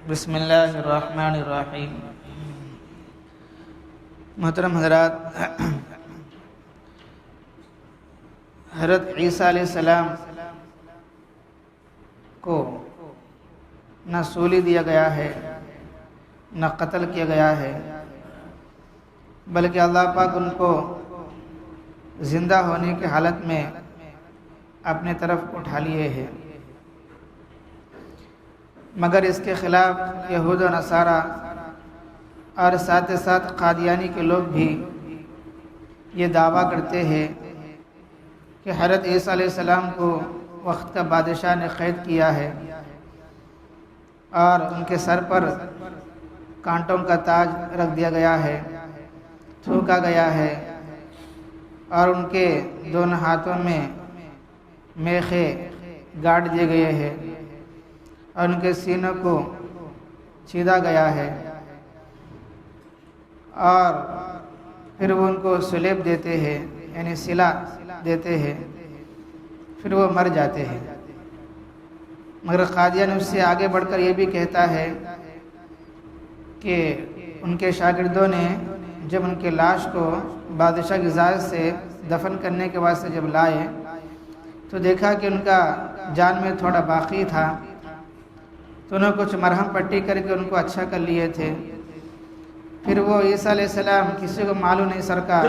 بسم اللہ الرحمن الرحیم۔ محترم حضرات، حضرت عیسیٰ علیہ السلام کو نہ سولی دیا گیا ہے، نہ قتل کیا گیا ہے، بلکہ اللہ پاک ان کو زندہ ہونے کی حالت میں اپنے طرف اٹھا لیے ہیں، مگر اس کے خلاف یہود و نصارہ اور ساتھ ساتھ قادیانی کے لوگ بھی یہ دعویٰ کرتے ہیں کہ حضرت عیسیٰ علیہ السلام کو وقت کا بادشاہ نے قید کیا ہے اور ان کے سر پر کانٹوں کا تاج رکھ دیا گیا ہے، تھوکا گیا ہے، اور ان کے دونوں ہاتھوں میں میخے گاڑ دیے گئے ہیں اور ان کے سینوں کو چھیدا گیا ہے، اور پھر وہ ان کو صلیب دیتے ہیں، یعنی صلہ دیتے ہیں، پھر وہ مر جاتے ہیں۔ مگر قادیان اس سے آگے بڑھ کر یہ بھی کہتا ہے کہ ان کے شاگردوں نے جب ان کے لاش کو بادشاہ کی اجازت سے دفن کرنے کے واسطے جب لائے تو دیکھا کہ ان کا جان میں تھوڑا باقی تھا، تو انہوں نے کچھ مرہم پٹی کر کے ان کو اچھا کر لیے تھے۔ پھر وہ عیسیٰ علیہ السلام کسی کو معلوم نہیں سرکار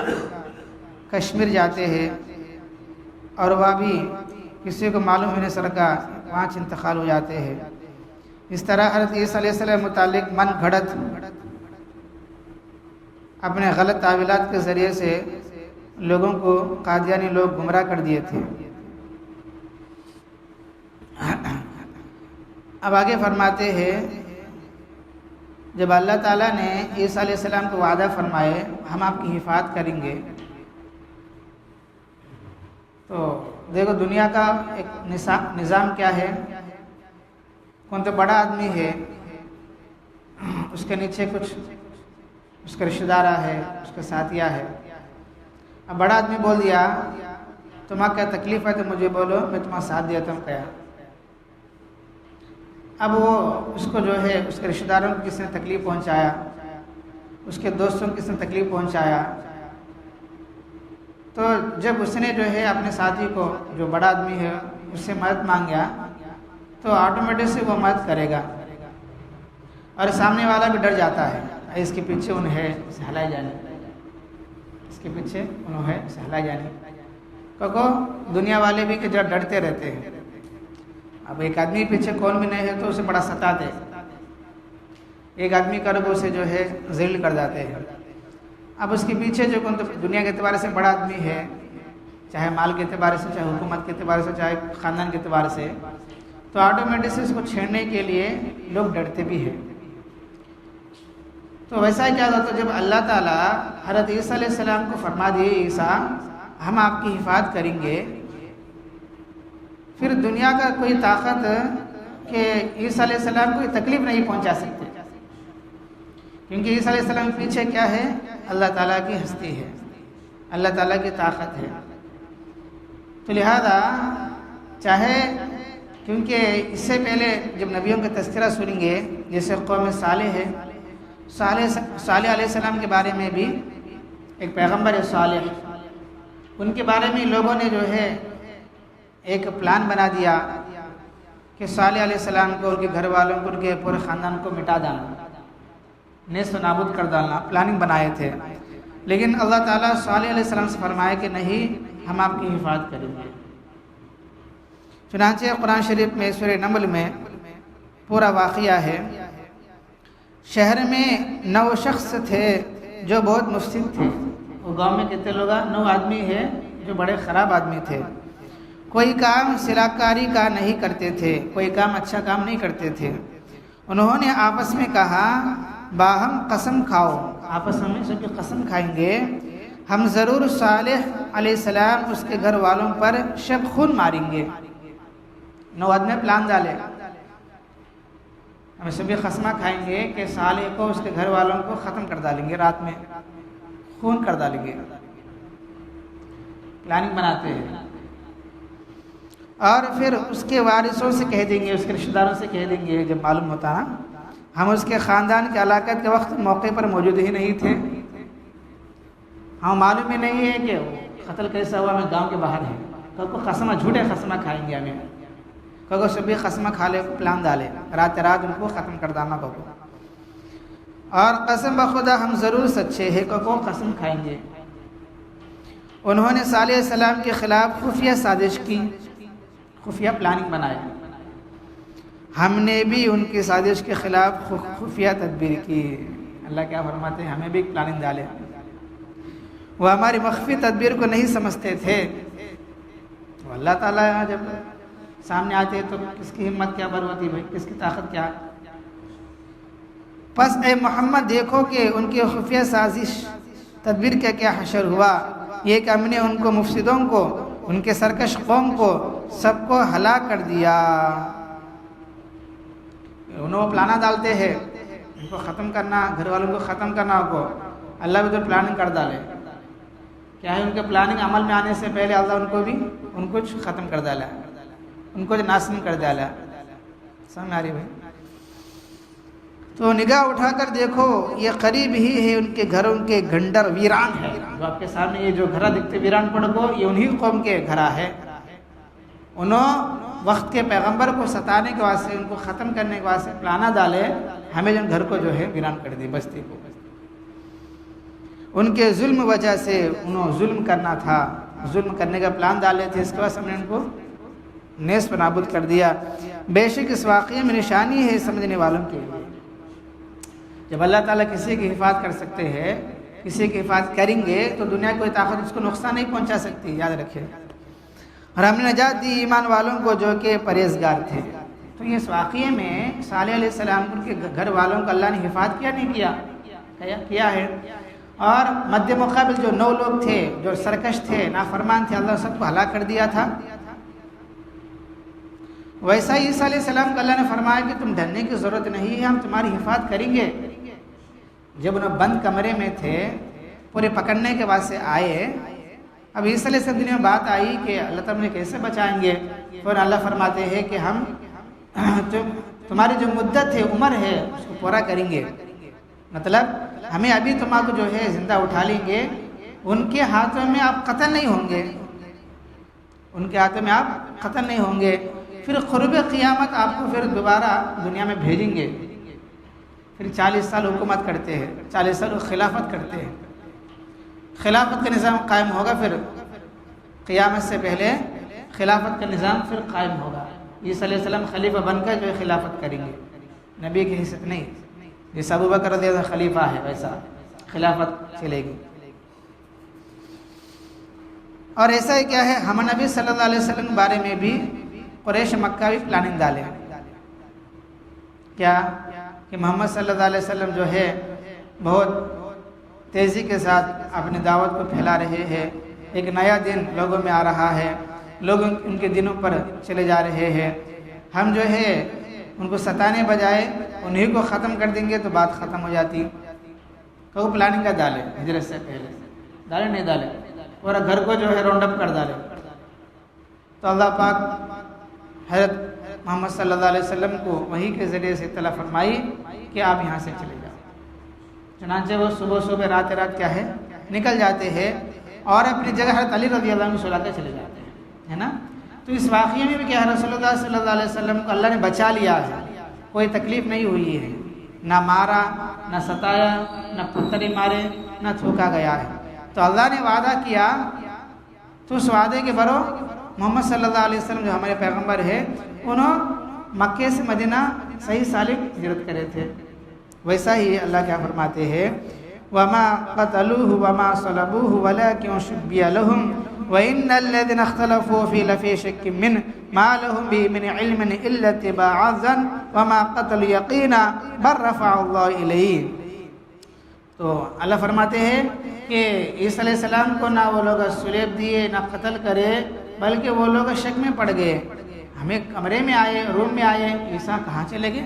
کشمیر جاتے ہیں، اور وہاں بھی کسی کو معلوم نہیں سرکار وہاں انتقال ہو جاتے ہیں۔ اس طرح حضرت عیسیٰ علیہ السلام متعلق من گھڑت اپنے غلط تعویلات کے ذریعے سے لوگوں کو قادیانی لوگ گمراہ کر دیے تھے۔ اب آگے فرماتے ہیں، جب اللہ تعالیٰ نے عیسیٰ علیہ السلام کو وعدہ فرمائے ہم آپ کی حفاظت کریں گے، تو دیکھو دنیا کا ایک نظام کیا ہے، کون تو بڑا آدمی ہے، اس کے نیچے کچھ اس کا رشتہ دار ہے، اس کا ساتھیہ ہے۔ اب بڑا آدمی بول دیا تمہارا کیا تکلیف ہے تو مجھے بولو، میں تمہارا ساتھ دیتا ہوں۔ کیا اب وہ اس کو جو ہے اس کے رشتہ داروں کو کس نے تکلیف پہنچایا، اس کے دوستوں کو کس نے تکلیف پہنچایا، تو جب اس نے جو ہے اپنے ساتھی کو جو بڑا آدمی ہے اس سے مدد مانگا تو آٹومیٹک سے وہ مدد کرے گا، اور سامنے والا بھی ڈر جاتا ہے، اس کے پیچھے انہیں ہے اسے ہلائے جانے، اس کے پیچھے انہوں ہے اسے ہلائے جانے، کیونکہ دنیا والے بھی کہ جو ڈرتے رہتے ہیں۔ اب ایک آدمی پیچھے کون بھی نہیں ہے تو اسے بڑا ستاتے، ایک آدمی کر کو اسے جو ہے ذلیل کر جاتے ہیں۔ اب اس کے پیچھے جو کون تو دنیا کے اعتبار سے بڑا آدمی ہے، چاہے مال کے اعتبار سے، چاہے حکومت کے اعتبار سے، چاہے خاندان کے اعتبار سے، تو آٹومیٹک سے اس کو چھیڑنے کے لیے لوگ ڈرتے بھی ہیں۔ تو ویسا ہی کیا ہوتا جب اللہ تعالیٰ حضرت عیسیٰ علیہ السلام کو فرما دیے عیسیٰ ہم آپ کی حفاظت کریں گے، پھر دنیا کا کوئی طاقت کہ عیسیٰ علیہ السلام کو تکلیف نہیں پہنچا سکتے، کیونکہ عیسیٰ علیہ السلام کے پیچھے کیا ہے، اللہ تعالیٰ کی ہستی ہے، اللہ تعالیٰ کی طاقت ہے۔ تو لہذا چاہے، کیونکہ اس سے پہلے جب نبیوں کا تذکرہ سنیں گے، جیسے قوم صالح ہے، صالح علیہ السلام کے بارے میں بھی ایک پیغمبر ہے صالح، ان کے بارے میں لوگوں نے جو ہے ایک پلان بنا دیا کہ صالح علیہ السلام کو، ان کے گھر والوں کو، ان کے پورے خاندان کو مٹا ڈالنا، نیست و نابود کر ڈالنا، پلاننگ بنائے تھے۔ لیکن اللہ تعالیٰ صالح علیہ السلام سے فرمائے کہ نہیں، ہم آپ کی حفاظت کریں گے۔ چنانچہ قرآن شریف میں سورہ نمل میں پورا واقعہ ہے، شہر میں 9 شخص تھے جو بہت مفسد تھے، وہ گاؤں میں کتنے لوگ 9 آدمی ہیں جو بڑے خراب آدمی تھے، کوئی کام صلاح کاری کا نہیں کرتے تھے، کوئی کام اچھا کام نہیں کرتے تھے۔ انہوں نے آپس میں کہا باہم قسم کھاؤ، آپس میں سب کی قسم کھائیں گے، ہم ضرور صالح علیہ السلام اس کے گھر والوں پر شب خون ماریں گے۔ 9 آدمی پلان ڈالے، ہم سبھی قسمہ کھائیں گے کہ صالح کو اس کے گھر والوں کو ختم کر ڈالیں گے، رات میں خون کر ڈالیں گے، پلاننگ بناتے ہیں۔ اور پھر اس کے وارثوں سے کہہ دیں گے، اس کے رشتہ داروں سے کہہ دیں گے، جب معلوم ہوتا نا ہم اس کے خاندان کی ہلاکت کے وقت موقع پر موجود ہی نہیں تھے، ہمیں معلوم ہی نہیں ہے کہ وہ قتل کیسا ہوا، ہمیں گاؤں کے باہر ہے، کو قسمہ جھوٹے قسمہ کھائیں گے، ہمیں کو صبح قسمہ کھا لے، پلان ڈالے رات ان کو ختم کر دانا کو، اور قسم بخدا ہم ضرور سچے ہیں کو قسم کھائیں گے۔ انہوں نے صالح علیہ السلام کے خلاف خفیہ سازش کی، خفیہ پلاننگ بنایا، ہم نے بھی ان کی سازش کے خلاف خفیہ تدبیر کی۔ اللہ کیا فرماتے ہیں، ہمیں بھی پلاننگ ڈالے، وہ ہماری مخفی تدبیر کو نہیں سمجھتے تھے۔ تو اللہ تعالیٰ جب سامنے آتے تو کس کی ہمت کیا بر ہوتی بھائی، کس کی طاقت کیا۔ پس اے محمد دیکھو کہ ان کی خفیہ سازش تدبیر کا کیا حشر ہوا، یہ کہ ہم نے ان کو مفسدوں کو، ان کے سرکش قوم کو سب کو ہلاک کر دیا۔ انہوں پلانا ڈالتے ہیں ان کو ختم کرنا، گھر والوں کو ختم کرنا کو، اللہ بھی تو پلاننگ کر ڈالے، کیا ہے ان کے پلاننگ عمل میں آنے سے پہلے اللہ ان کو ختم کر ڈالا، ان کو ناسن کر ڈالا۔ سمجھ آ رہی بھائی؟ تو نگاہ اٹھا کر دیکھو، یہ قریب ہی ہے ان کے گھروں کے گھنڈر ویران ہے، جو آپ کے سامنے یہ جو گھر دکھتے ویران پڑ کو، یہ انہی قوم کے گھر ہے۔ انہوں وقت کے پیغمبر کو ستانے کے واسطے، ان کو ختم کرنے کے واسطے پلانا ڈالے، ہمیں جن گھر کو جو ہے ویران کر دی، بستی کو۔ ان کے ظلم وجہ سے انہوں ظلم کرنا تھا، ظلم کرنے کا پلان ڈالے تھے، اس کے بعد ہم نے ان کو نیست و نابود کر دیا۔ بے شک اس واقعے میں نشانی ہے سمجھنے والوں کے لیے۔ جب اللہ تعالیٰ کسی کی حفاظت کر سکتے ہیں، کسی کی حفاظت کریں گے تو دنیا کوئی طاقت اس کو نقصان نہیں پہنچا سکتی، یاد رکھیں۔ اور ہم نے نجات دی ایمان والوں کو جو کہ پرہیزگار تھے۔ تو اس واقعے میں صالح علیہ السلام کے گھر والوں کو اللہ نے حفاظت کیا نہیں کیا؟ کیا ہے۔ اور مد مقابل جو 9 لوگ تھے جو سرکش تھے، نافرمان تھے، اللہ سب کو ہلاک کر دیا تھا۔ ویسا ہی عیسیٰ علیہ السلام کو اللہ نے فرمایا کہ تم ڈرنے کی ضرورت نہیں ہے، ہم تمہاری حفاظت کریں گے۔ جب انہوں بند کمرے میں تھے، پورے پکڑنے کے واسطے آئے، اب عیسیٰ علیہ السلام دنیا میں بات آئی کہ اللہ تعالیٰ نے کیسے بچائیں گے، پھر اللہ فرماتے ہیں کہ ہم تمہاری جو مدت ہے، عمر ہے، اس کو پورا کریں گے۔ مطلب ہمیں ابھی تمہارے کو جو ہے زندہ اٹھا لیں گے، ان کے ہاتھوں میں آپ قتل نہیں ہوں گے، ان کے ہاتھوں میں آپ قتل نہیں ہوں گے۔ پھر قرب قیامت آپ کو پھر دوبارہ دنیا میں بھیجیں گے، پھر 40 سال حکومت کرتے ہیں، 40 سال خلافت کرتے ہیں، خلافت کا نظام قائم ہوگا، پھر قیامت سے پہلے خلافت کا نظام پھر قائم ہوگا۔ عیسیٰ علیہ السلام خلیفہ بن کر جو ہے خلافت کریں گے، نبی کی حیثیت نہیں، جیسا ابو بکر رضی اللہ عنہ خلیفہ ہے ویسا خلافت چلے گی۔ اور ایسا ہی کیا ہے، ہم نبی صلی اللہ علیہ وسلم کے بارے میں بھی قریش مکہ بھی پلاننگ ڈالے، کیا کہ محمد صلی اللہ علیہ وسلم جو ہے بہت تیزی کے ساتھ اپنی دعوت کو پھیلا رہے ہیں، ایک نیا دن لوگوں میں آ رہا ہے، لوگ ان کے دنوں پر چلے جا رہے ہیں، ہم جو ہے ان کو ستانے بجائے انہیں کو ختم کر دیں گے تو بات ختم ہو جاتی۔ تو پلاننگ کا ڈالے، ہجرت سے پہلے ڈالے نہیں ڈالے، پورا گھر کو جو ہے راؤنڈ اپ کر ڈالے۔ تو اللہ پاک حضرت محمد صلی اللہ علیہ وسلم کو وحی کے ذریعے سے اطلاع فرمائی کہ آپ یہاں سے چلے جاؤ۔ چنانچہ وہ صبح صبح رات رات کیا ہے نکل جاتے ہیں اور اپنی جگہ حضرت علی رضی اللہ عنہ سلاتے چلے جاتے ہیں، ہے نا۔ تو اس واقعے میں بھی کیا ہے، رسول اللہ صلی اللہ علیہ وسلم کو اللہ نے بچا لیا ہے، کوئی تکلیف نہیں ہوئی ہے، نہ مارا، نہ ستایا، نہ پتھر مارے، نہ تھوکا گیا ہے۔ تو اللہ نے وعدہ کیا، تو اس وعدے کے برو محمد صلی اللہ علیہ وسلم جو ہمارے پیغمبر ہے، انہوں مکے سے مدینہ صحیح سالم ہجرت کرے تھے۔ ویسا ہی اللہ کیا فرماتے ہیں، وَمَا قَتَلُوهُ وَمَا صَلَبُوهُ وَلَكِنْ شُبِّهَ لَهُمْ وَإِنَّ الَّذِينَ اخْتَلَفُوا فِيهِ لَفِي شَكٍّ مِّنْهُ مَا لَهُم بِهِ مِنْ عِلْمٍ إِلَّا اتِّبَاعَ الظَّنِّ وَمَا قَتَلُوا يَقِينًا بَلْ رَفَعَهُ اللَّهُ إِلَيْهِ۔ تو اللہ فرماتے ہیں کہ عیسیٰ علیہ السلام کو نہ وہ لوگ سلیب دیے، نہ قتل کرے، بلکہ وہ لوگ شک میں پڑ گئے، ہمیں کمرے میں آئے، روم میں آئے، عیسیٰ کہاں چلے گئے،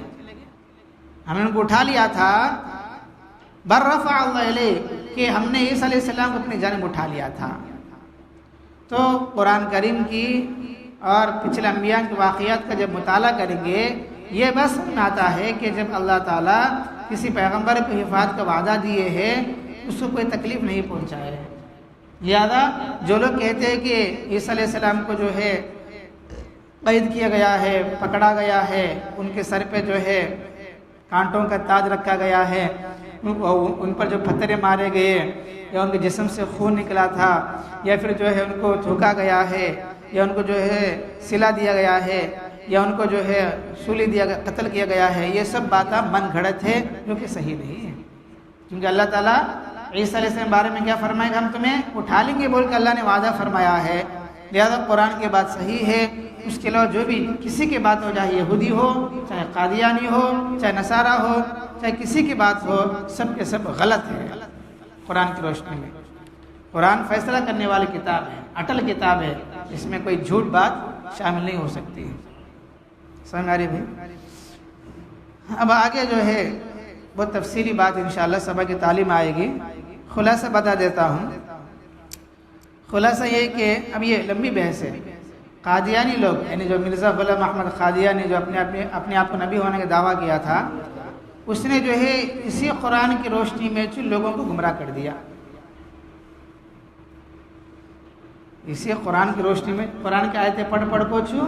ہم نے ان کو اٹھا لیا تھا، بر رفع اللہ علیہ، کہ ہم نے عیسیٰ علیہ السلام کو اپنی جانب اٹھا لیا تھا۔ تو قرآن کریم کی اور پچھلے انبیاء کے واقعات کا جب مطالعہ کریں گے یہ بس میں آتا ہے کہ جب اللہ تعالیٰ کسی پیغمبر کو حفاظت کا وعدہ دیے ہے اس کو کوئی تکلیف نہیں پہنچائے۔ لہٰذا جو لوگ کہتے ہیں کہ عیسیٰ علیہ السلام کو جو ہے قید کیا گیا ہے، پکڑا گیا ہے، ان کے سر پہ جو ہے کانٹوں کا تاج رکھا گیا ہے، ان پر جو پتھریں مارے گئے یا ان کے جسم سے خون نکلا تھا، یا پھر جو ہے ان کو تھوکا گیا ہے، یا ان کو جو ہے سلا دیا گیا ہے، یا ان کو جو ہے سولی دیا گیا، قتل کیا گیا ہے، یہ سب باتیں من گھڑت ہے جو کہ صحیح نہیں ہے۔ کیونکہ اللہ تعالیٰ عیسیٰ علیہ السلام کے بارے میں کیا فرمائے گا، ہم تمہیں اٹھا لیں گے بول کے اللہ نے وعدہ فرمایا ہے۔ لہذا قرآن کی بات صحیح ہے۔ اس کے علاوہ جو بھی کسی کی بات ہو، چاہے یہودی ہو، چاہے قادیانی ہو، چاہے نصارہ ہو، چاہے کسی کی بات ہو، سب کے سب غلط ہے قرآن کی روشنی میں۔ قرآن فیصلہ کرنے والی کتاب ہے، اٹل کتاب ہے، اس میں کوئی جھوٹ بات شامل نہیں ہو سکتی ہے۔ سمجھ آ رہی بھائی؟ اب آگے جو ہے بہت تفصیلی بات انشاءاللہ صبح کی تعلیم آئے گی، خلاصہ بتا دیتا ہوں۔ خلاصہ یہ کہ اب یہ لمبی بحث ہے۔ قادیانی لوگ، یعنی جو مرزا غلام احمد قادیانی جو اپنے آپ کو نبی ہونے کا دعویٰ کیا تھا، اس نے جو ہے اسی قرآن کی روشنی میں لوگوں کو گمراہ کر دیا۔ اسی قرآن کی روشنی میں قرآن کی آیتیں پڑھ پوچھو،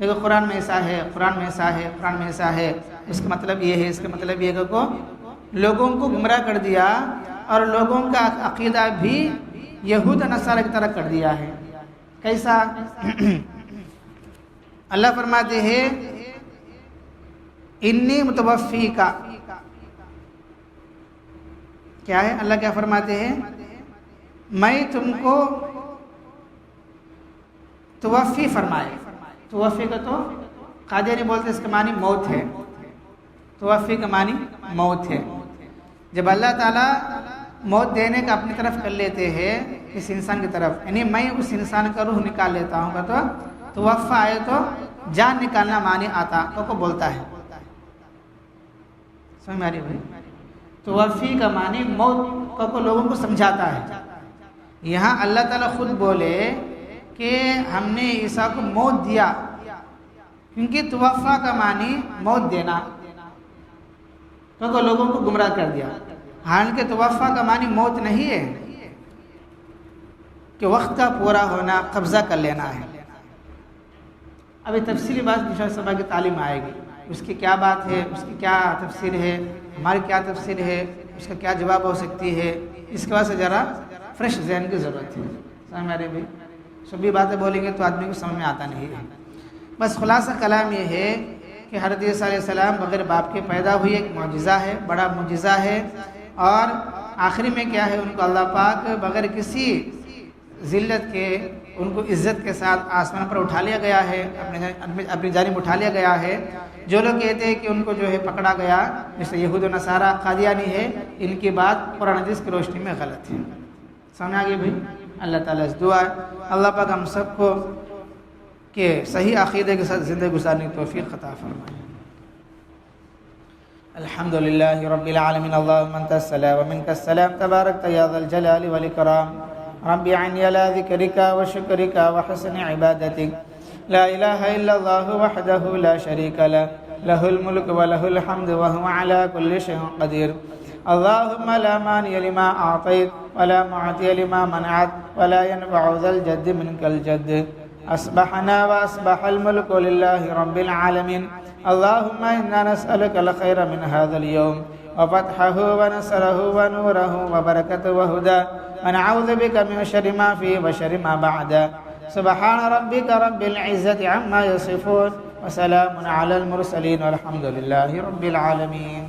دیکھو قرآن میں ایسا ہے، قرآن میں ایسا ہے، قرآن میں ایسا ہے، اس کا مطلب یہ ہے، اس کا مطلب یہ ہے، کہ لوگوں کو گمراہ کر دیا اور لوگوں کا عقیدہ بھی یہود و نصارہ کی طرح کر دیا ہے۔ کیسا؟ اللہ فرماتے ہیں انی متوفی کا، کیا ہے؟ اللہ کیا فرماتے ہیں؟ میں تم کو توفی فرمائے۔ توفی کا تو قادیانی بولتے اس کا معنی موت ہے۔ توفی کا معنی موت ہے۔ جب اللہ تعالیٰ موت دینے کا اپنی طرف کر لیتے ہیں اس انسان کی طرف، یعنی میں اس انسان کا روح نکال لیتا ہوں، تو توفا آئے تو جان نکالنا معنی آتا کو بولتا ہے۔ سمجھ میں آ رہی بھائی؟ توفی کا معنی موت کو لوگوں کو سمجھاتا ہے۔ یہاں اللہ تعالیٰ خود بولے کہ ہم نے عیسیٰ کو موت دیا، کیونکہ توفا کا معنی موت دینا، تو لوگوں کو گمراہ کر دیا۔ حالانکہ توفا کا معنی موت نہیں ہے، کہ وقت کا پورا ہونا، قبضہ کر لینا ہے۔ ابھی تفصیلی بات انشاءاللہ صبح کی تعلیم آئے گی، اس کی کیا بات ہے، اس کی کیا تفسیر ہے، ہماری کیا تفسیر ہے، اس کا کیا جواب ہو سکتی ہے، اس کے بعد سے ذرا فریش ذہن کی ضرورت ہے۔ سمجھ میں آ رہی بھائی؟ سبھی باتیں بولیں گے تو آدمی کو سمجھ میں آتا نہیں ہے۔ بس خلاصہ کلام یہ ہے کہ حضرت عیسیٰ علیہ السلام بغیر باپ کے پیدا ہوئی، ایک معجزہ ہے، بڑا معجزہ ہے، اور آخری میں کیا ہے، ان کو اللہ پاک بغیر کسی ذلت کے، ان کو عزت کے ساتھ آسمان پر اٹھا لیا گیا ہے، اپنی جانب اٹھا لیا گیا ہے۔ جو لوگ کہتے ہیں کہ ان کو جو ہے پکڑا گیا، جیسے یہود و نصارہ قادیانی ہے، ان کی بات قرآن حدیث کی روشنی میں غلط ہے۔ سمجھ آگے بھائی؟ اللہ تعالیٰ سے دعا ہے اللہ پاک ہم سب کو کہ صحیح عقیدے کے ساتھ زندگی گزارنے کی توفیق عطا فرمائے۔ الحمد للہ رب العالمین، اللہم انت السلام ومنک السلام، تبارکت یا ذا الجلال والاکرام، رب اعنی علی ذکرک وشکرک وحسن عبادتک، لا الہ الا اللہ وحدہ لا شریک لہ، لہ الملک ولہ الحمد وہو علی کل شیء قدیر۔ اللہم لا مانع لما اعطیت ولا معطی لما منعت ولا ينفع ذا الجد منک الجد۔ اصبحنا واصبح الملك لله رب العالمين، اللهم انا نسألك الخير من هذا اليوم وفتحه ونصره ونوره وبركته وهدى، ونعوذ بك من شر ما فيه وشر ما بعد۔ سبحان ربك رب العزة عما يصفون، وسلام على المرسلين، والحمد لله رب العالمين۔